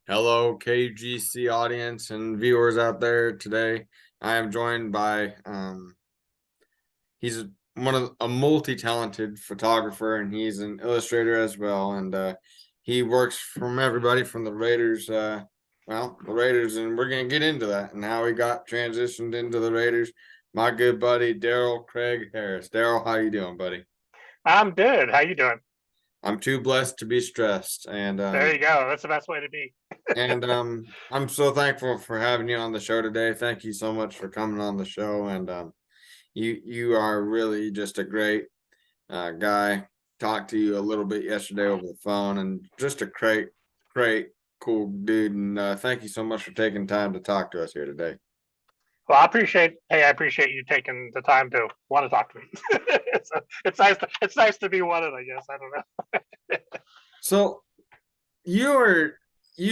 Hello, KGC audience and viewers out there today. I am joined by he's one of a multi-talented photographer and he's an illustrator as well. And he works from everybody from the Raiders, the Raiders, and we're gonna get into that and how he got transitioned into the Raiders. My good buddy Darrell Craig Harris. Darrell, how you doing, buddy? I'm good. How you doing? I'm too blessed to be stressed, and There you go. That's the best way to be. I'm so thankful for having you on the show today. Thank you so much for coming on the show. And you are really just a great guy. Talked to you a little bit yesterday over the phone, and just a great, cool dude. And thank you so much for taking time to talk to us here today. Well, I appreciate you taking the time to want to talk to me. It's nice to be wanted, I guess. I don't know. So you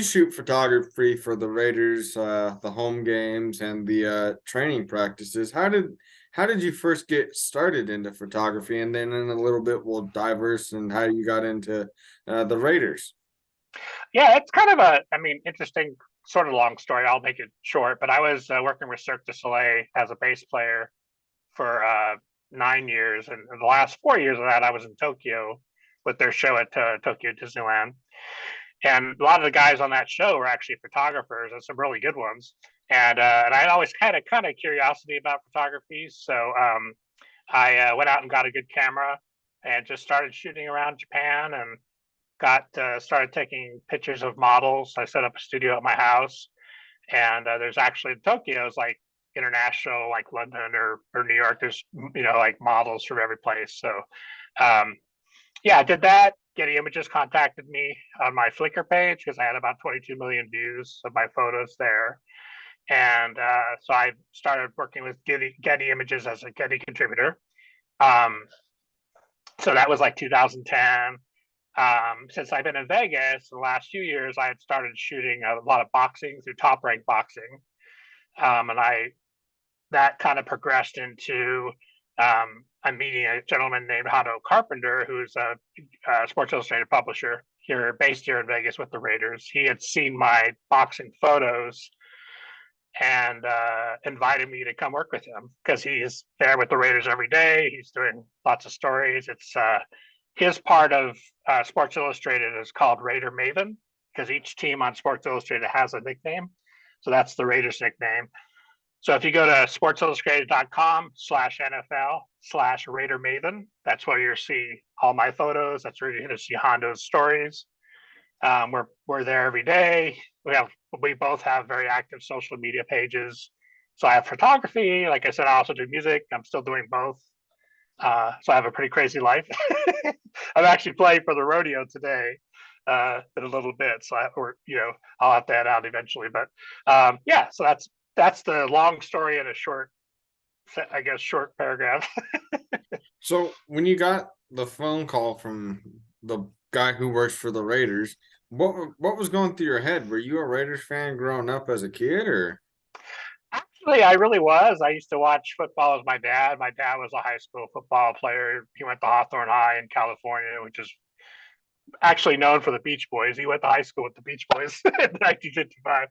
shoot photography for the Raiders, the home games and the training practices. How did you first get started into photography, and then in a little bit we'll diverse and how you got into the Raiders. Yeah, it's kind of interesting, sort of long story. I'll make it short, but I was working with Cirque du Soleil as a bass player for 9 years, and the last 4 years of that, I was in Tokyo with their show at Tokyo Disneyland. And a lot of the guys on that show were actually photographers and some really good ones. And I always had a kind of curiosity about photography, so I went out and got a good camera and just started shooting around Japan and got started taking pictures of models. I set up a studio at my house, and there's actually Tokyo's like international, like London or New York. There's like models from every place. So um, yeah, I did that. Getty Images contacted me on my Flickr page because I had about 22 million views of my photos there. And so I started working with Getty Images as a Getty contributor. Um, so that was like 2010. Since I've been in Vegas the last few years, I had started shooting a lot of boxing through Top Rank Boxing. And that kind of progressed into I'm meeting a gentleman named Hado Carpenter, who's a Sports Illustrated publisher based here in Vegas with the Raiders. He had seen my boxing photos and invited me to come work with him because he's there with the Raiders every day. He's doing lots of stories. It's his part of Sports Illustrated is called Raider Maven because each team on Sports Illustrated has a nickname. So that's the Raiders nickname. So if you go to sportsillustrated.com/NFL/Raider Maven, that's where you'll see all my photos. That's where you're going to see Hondo's stories. We're there every day. We both have very active social media pages. So I have photography. Like I said, I also do music. I'm still doing both. So I have a pretty crazy life. I'm actually playing for the rodeo today in a little bit. So I'll have to head out eventually. But yeah, so that's the long story in a short, I guess, short paragraph. So when you got the phone call from the guy who works for the Raiders, what was going through your head? Were you a Raiders fan growing up as a kid, or? Actually, I really was. I used to watch football with my dad. My dad was a high school football player. He went to Hawthorne High in California, which is actually known for the Beach Boys. He went to high school with the Beach Boys in 1955.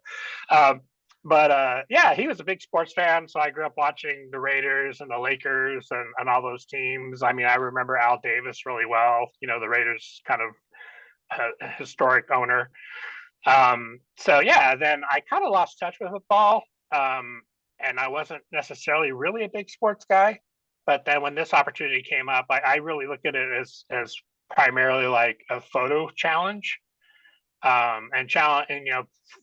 Yeah, he was a big sports fan. So I grew up watching the Raiders and the Lakers and all those teams. I mean, I remember Al Davis really well, the Raiders kind of historic owner. So yeah, then I kind of lost touch with football. And I wasn't necessarily really a big sports guy. But then when this opportunity came up, I really look at it as primarily like a photo challenge. And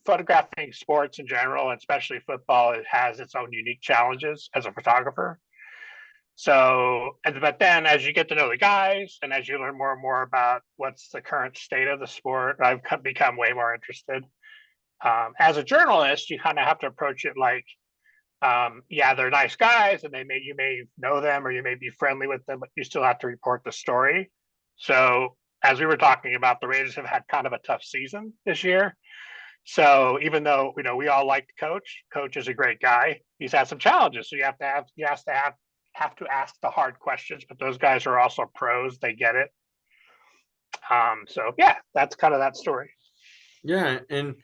photographing sports in general, especially football, it has its own unique challenges as a photographer. But then as you get to know the guys and as you learn more and more about what's the current state of the sport, I've become way more interested. As a journalist, you kind of have to approach it like, yeah, they're nice guys, and you may know them or you may be friendly with them, but you still have to report the story. So as we were talking about, the Raiders have had kind of a tough season this year. So even though we all like the coach, coach is a great guy. He's had some challenges, so you have to ask the hard questions. But those guys are also pros; they get it. So yeah, that's kind of that story. Yeah, and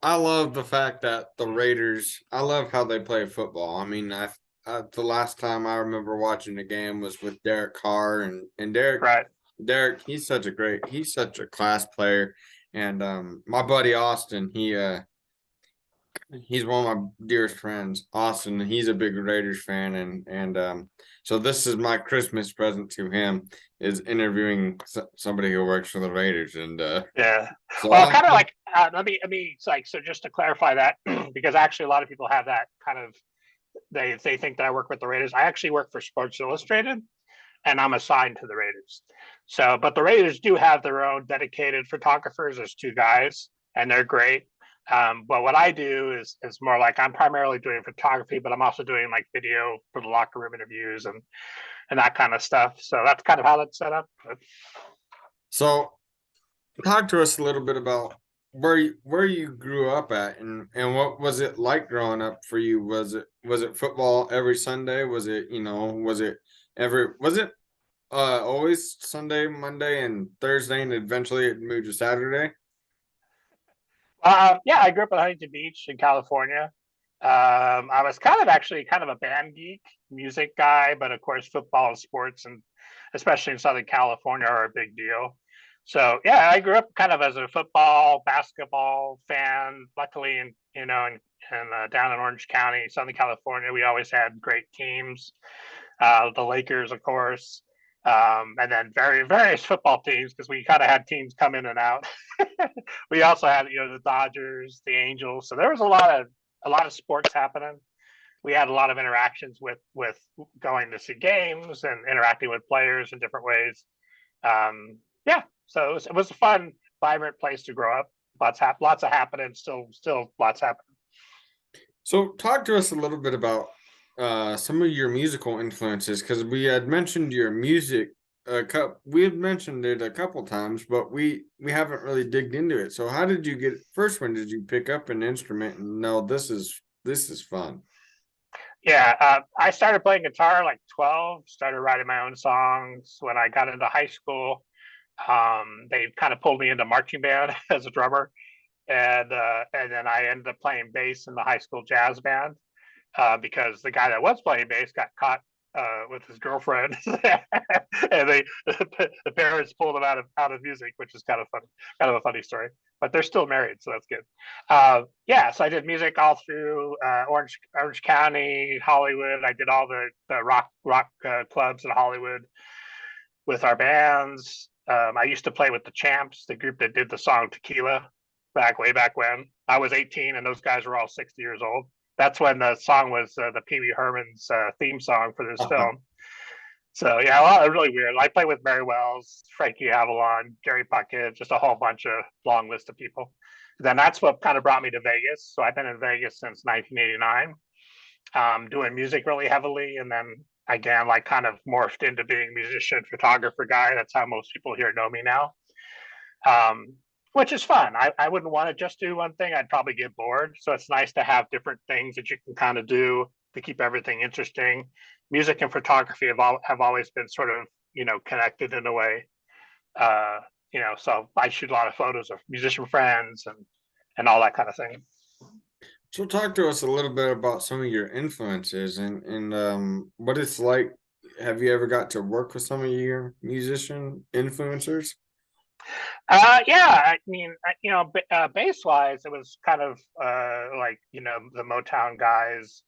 I love the fact that the Raiders. I love how they play football. I mean, the last time I remember watching a game was with Derek Carr, and Right. Derek, he's such a class player, and my buddy Austin, he's one of my dearest friends, Austin. He's a big Raiders fan, and so this is my Christmas present to him is interviewing somebody who works for the Raiders, and Yeah. so Well, kind of like let me it's like so just to clarify that because actually a lot of people have that kind of they think that I work with the Raiders. I actually work for Sports Illustrated and I'm assigned to the Raiders. So, but the Raiders do have their own dedicated photographers. There's two guys, and they're great. But what I do is more like I'm primarily doing photography, but I'm also doing like video for the locker room interviews and that kind of stuff. So that's kind of how that's set up. But so talk to us a little bit about where you grew up at, and what was it like growing up for you? Was it football every Sunday? Was it always Sunday, Monday, and Thursday, and eventually it moved to Saturday? yeah, I grew up in Huntington Beach in California. I was kind of actually kind of a band geek, music guy, but of course, football and sports, and especially in Southern California, are a big deal. So yeah, I grew up kind of as a football, basketball fan. Luckily, in down in Orange County, Southern California, we always had great teams. The Lakers, of course, and then various football teams because we kind of had teams come in and out. We also had the Dodgers, the Angels, so there was a lot of sports happening. We had a lot of interactions with going to see games and interacting with players in different ways. Yeah, so it was a fun, vibrant place to grow up. Lots of happening. Still lots happening. So talk to us a little bit about some of your musical influences, because we had mentioned your music we had mentioned it a couple times, but we haven't really digged into it. So how did you get first, when did you pick up an instrument and know this is fun? Yeah, I started playing guitar like 12. Started writing my own songs when I got into high school. They kind of pulled me into marching band as a drummer, and then I ended up playing bass in the high school jazz band because the guy that was playing bass got caught with his girlfriend, and the parents pulled him out of music, which is kind of a funny story. But they're still married, so that's good. Yeah, so I did music all through Orange County, Hollywood. I did all the rock clubs in Hollywood with our bands. I used to play with the Champs, the group that did the song Tequila way back when. I was 18 and those guys were all 60 years old. That's when the song was the Pee Wee Herman's theme song for this film. So yeah, a lot really weird. I played with Mary Wells, Frankie Avalon, Gary Puckett, just a whole bunch of long list of people. Then that's what kind of brought me to Vegas. So I've been in Vegas since 1989, doing music really heavily, and then again, like kind of morphed into being musician, photographer guy. That's how most people here know me now. Which is fun. I wouldn't want to just do one thing. I'd probably get bored. So it's nice to have different things that you can kind of do to keep everything interesting. Music and photography have always been sort of, connected in a way. So I shoot a lot of photos of musician friends and all that kind of thing. So talk to us a little bit about some of your influences, and what it's like. Have you ever got to work with some of your musician influencers? Yeah, I mean, bass wise, it was kind of like the Motown guys,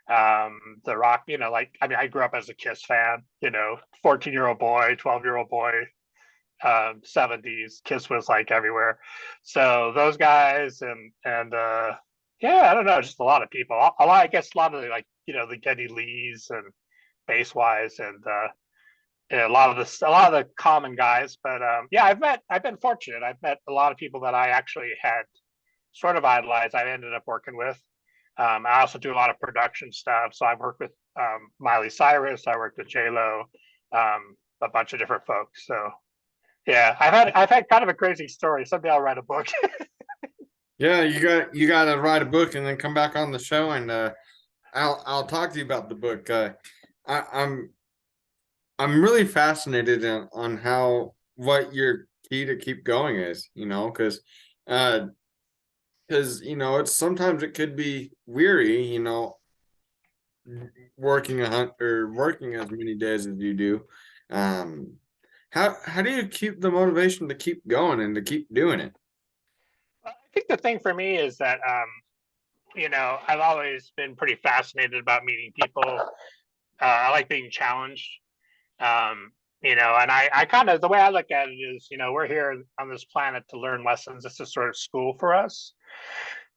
the rock. Like I mean, I grew up as a Kiss fan. 14-year-old boy, 12-year-old boy, 70s. Kiss was like everywhere. So those guys and yeah, I don't know, just a lot of people. I guess a lot of the, like the Geddy Lees and bass wise and yeah, a lot of the common guys. But yeah, I've been fortunate. I've met a lot of people that I actually had sort of idolized. I ended up working with. I also do a lot of production stuff. So I've worked with Miley Cyrus. I worked with J Lo, a bunch of different folks. So yeah, I've had kind of a crazy story. Someday I'll write a book. Yeah, you got to write a book and then come back on the show, and I'll talk to you about the book. I, I'm I'm really fascinated on how what your key to keep going is, because Uh, because it's sometimes it could be weary, working a hunt or working as many days as you do. Um, how do you keep the motivation to keep going and to keep doing it? I think the thing for me is that I've always been pretty fascinated about meeting people. I like being challenged. Um, and I kind of the way I look at it is, we're here on this planet to learn lessons. This is sort of school for us.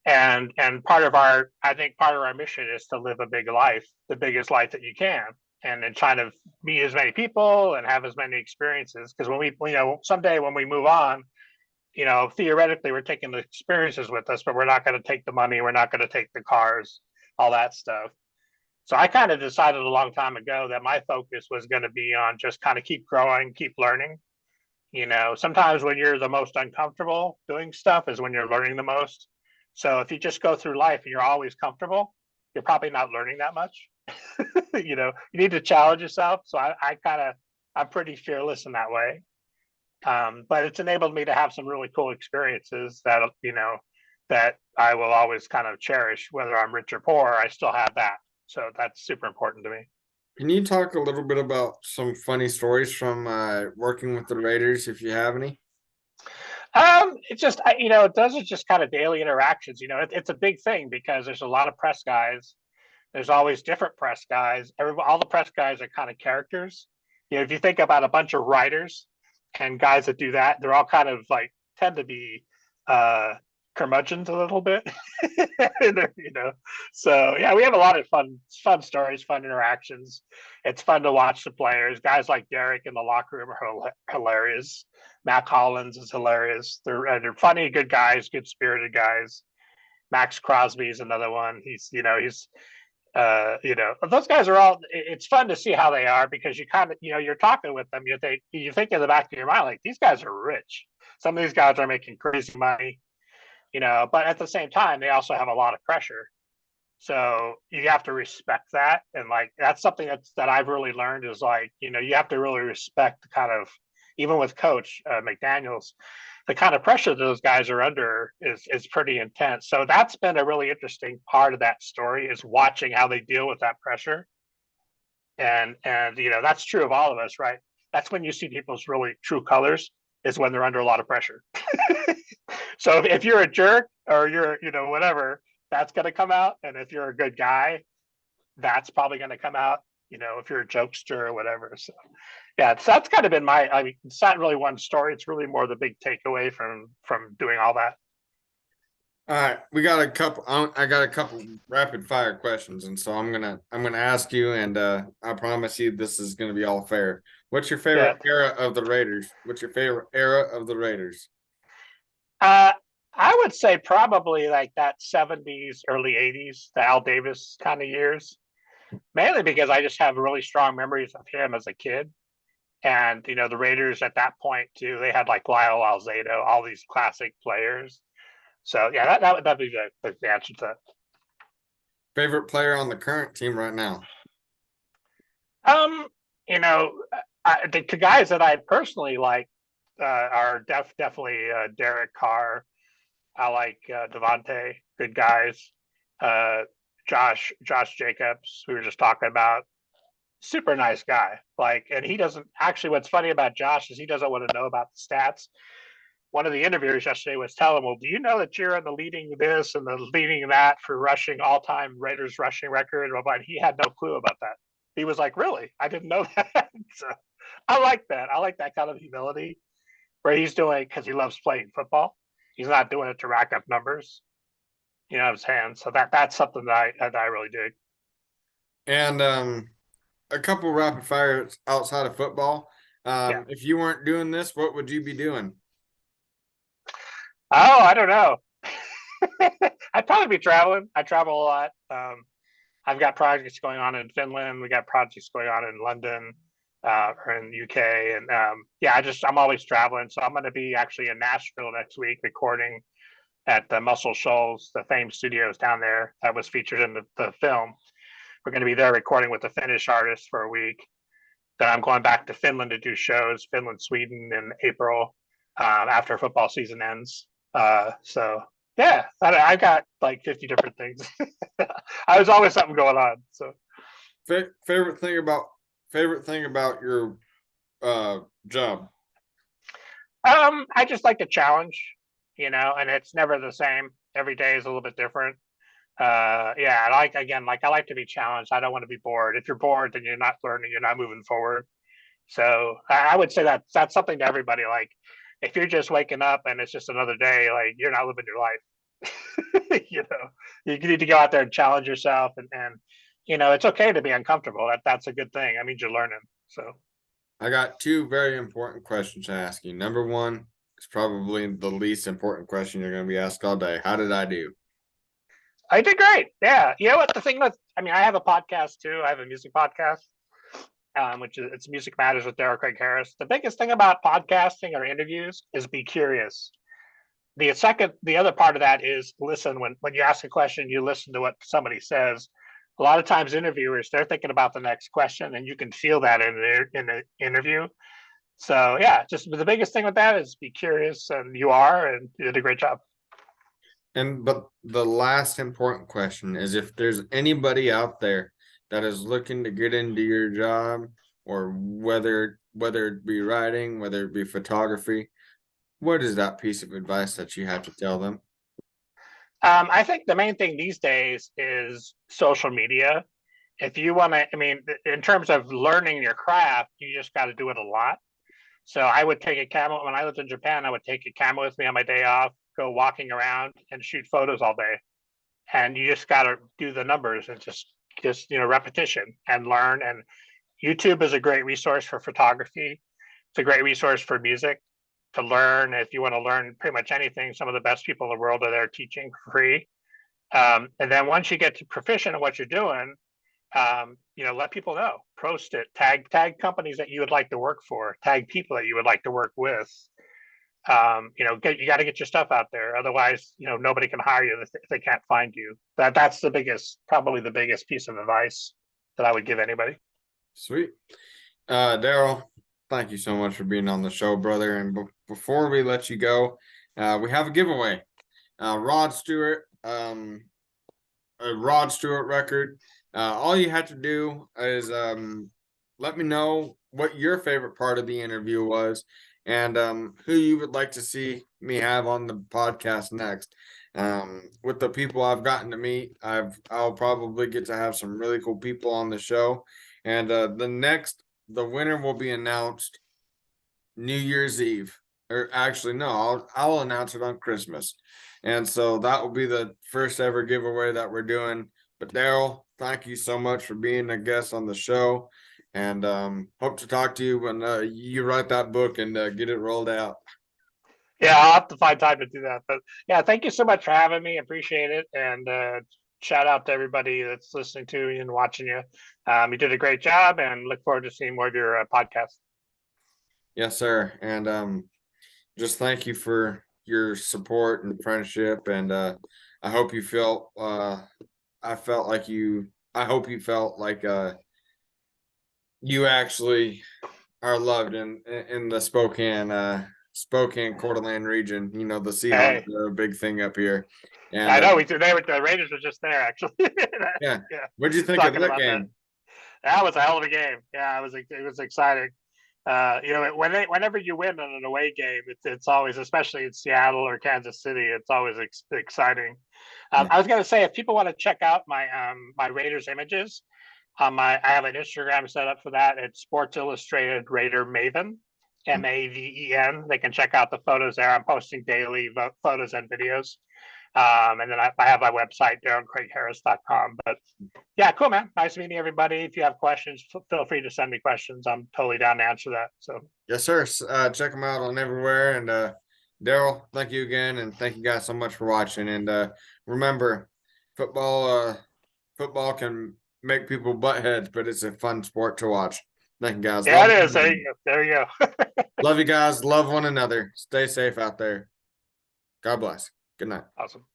And I think part of our mission is to live a big life, the biggest life that you can, and then trying to meet as many people and have as many experiences. Because when someday when we move on, theoretically we're taking the experiences with us, but we're not going to take the money, we're not going to take the cars, all that stuff. So I kind of decided a long time ago that my focus was going to be on just kind of keep growing, keep learning. Sometimes when you're the most uncomfortable doing stuff is when you're learning the most. So if you just go through life and you're always comfortable, you're probably not learning that much. You need to challenge yourself. So I'm pretty fearless in that way. But it's enabled me to have some really cool experiences that I will always kind of cherish, whether I'm rich or poor, I still have that. So that's super important to me. Can you talk a little bit about some funny stories from working with the Raiders, if you have any? It's just, those are just kind of daily interactions. It's a big thing because there's a lot of press guys. There's always different press guys. All the press guys are kind of characters. If you think about a bunch of writers and guys that do that, they're all kind of like tend to be uh, curmudgeons a little bit. you know. So yeah, we have a lot of fun stories, fun interactions. It's fun to watch the players. Guys like Derek in the locker room are hilarious. Matt Collins is hilarious. They're funny, good guys, good spirited guys. Max Crosby is another one. Those guys are all. It's fun to see how they are because you kind of, you're talking with them. You think in the back of your mind like these guys are rich. Some of these guys are making crazy money, but at the same time they also have a lot of pressure. So you have to respect that, and like that's something that I've really learned is like you have to really respect the kind of even with Coach McDaniel's, the kind of pressure those guys are under is pretty intense. So that's been a really interesting part of that story is watching how they deal with that pressure, and that's true of all of us, right? That's when you see people's really true colors is when they're under a lot of pressure. So if you're a jerk or you're whatever, that's going to come out, and if you're a good guy, that's probably going to come out. If you're a jokester or whatever. So yeah, so that's kind of been my. I mean, it's not really one story. It's really more the big takeaway from doing all that. All right, we got a couple. I got a couple rapid fire questions, and so I'm gonna ask you, and I promise you this is gonna be all fair. What's your Yeah. favorite era of the Raiders? What's your favorite era of the Raiders? Uh, I would say probably like that 70s, early 80s, the Al Davis kind of years, mainly because I just have really strong memories of him as a kid. And, the Raiders at that point, too, they had like Lyle Alzado, all these classic players. So, yeah, that'd be the answer to Favorite player on the current team right now? that. You know, the guys that I personally like are definitely Derek Carr. I like Devontae, good guys. Uh, Josh Jacobs, we were just talking about, super nice guy. Like, and he doesn't actually. What's funny about Josh is he doesn't want to know about the stats. One of the interviewers yesterday was telling him, "Well, do you know that you're in the leading this and the leading that for rushing all-time Raiders rushing record?" But he had no clue about that. He was like, "Really? I didn't know that." So I like that. I like that kind of humility where he's doing because he loves playing football. He's not doing it to rack up numbers. His hands. So that's something that I really dig. And a couple rapid fires outside of football. Yeah. If you weren't doing this, what would you be doing? Oh, I don't know. I'd probably be traveling. I travel a lot. I've got projects going on in Finland. We got projects going on in London or in the UK. And yeah, I'm always traveling. So I'm going to be actually in Nashville next week recording at the Muscle Shoals, the famed studios down there that was featured in the film. We're going to be there recording with the Finnish artists for a week. Then I'm going back to Finland to do shows, Finland, Sweden in April after football season ends. So yeah, I got like 50 different things. I was always something going on. So Favorite thing about your job? I just like the challenge, and it's never the same. Every day is a little bit different. Yeah, I like to be challenged. I don't want to be bored. If you're bored, then you're not learning, you're not moving forward. So I would say that that's something to everybody. Like, if you're just waking up and it's just another day, like you're not living your life. You need to go out there and challenge yourself, and it's okay to be uncomfortable. That's a good thing. That means you're learning. So I got two very important questions to ask you. Number one is probably the least important question you're going to be asked all day. How did I do? I did great. Yeah. You know what the thing with? I mean, I have a podcast too. I have a music podcast, which is it's Music Matters with Darrell Craig Harris. The biggest thing about podcasting or interviews is be curious. The other part of that is listen. When you ask a question, you listen to what somebody says. A lot of times, interviewers they're thinking about the next question, and you can feel that in the interview. So yeah, just the biggest thing with that is be curious, and and you did a great job. But the last important question is if there's anybody out there that is looking to get into your job, or whether it be writing, whether it be photography, what is that piece of advice that you have to tell them? I think the main thing these days is social media. If you want to, I mean, in terms of learning your craft, you just got to do it a lot. So I would take a camera when I lived in Japan. I would take a camera with me on my day off, go walking around and shoot photos all day. And you just got to do the numbers and just repetition and learn. And YouTube is a great resource for photography. It's a great resource for music to learn. If you want to learn pretty much anything, some of the best people in the world are there teaching for free. And then once you get to proficient in what you're doing, let people know, post it, tag companies that you would like to work for, tag people that you would like to work with. You got to get your stuff out there. Otherwise, nobody can hire you if they can't find you. That's probably the biggest piece of advice that I would give anybody. Sweet. Darrell, thank you so much for being on the show, brother. And before we let you go, we have a giveaway. Rod Stewart, a Rod Stewart record. All you have to do is let me know what your favorite part of the interview was, and who you would like to see me have on the podcast next. With the people I've gotten to meet, I'll probably get to have some really cool people on the show. And the winner will be announced New Year's Eve. Or actually, no, I'll announce it on Christmas. And so that will be the first ever giveaway that we're doing. But Darrell, thank you so much for being a guest on the show. And hope to talk to you when you write that book and get it rolled out. Yeah, I'll have to find time to do that. But yeah, thank you so much for having me. Appreciate it. And shout out to everybody that's listening to you and watching you. You did a great job, and look forward to seeing more of your podcasts. Yes, sir. And just thank you for your support and friendship. And I hope you felt I felt like you I hope you felt like you actually are loved in the Spokane Coeur d'Alene region. The Seahawks Hey, are a big thing up here. And I know we they were the Raiders were just there actually. yeah, Yeah, what'd you think of talking that about that. game? That was a hell of a game. Yeah, it was exciting. Whenever you win on an away game, it's always, especially in Seattle or Kansas City, it's always exciting. Yeah. I was gonna say, if people want to check out my Raiders images, I have an Instagram set up for that. It's Sports Illustrated Raider Maven, Maven. They can check out the photos there. I'm posting daily photos and videos. And then I have my website, darrencraigharris.com. But yeah, cool, man. Nice meeting everybody. If you have questions, feel free to send me questions. I'm totally down to answer that. So Yes, sir. Check them out on everywhere. And Darrell, thank you again, and thank you guys so much for watching. And remember, football can make people butt heads, but it's a fun sport to watch. Thank you, guys. yeah, it is. There you go. Love you guys. Love one another. Stay safe out there. God bless. Good night. Awesome.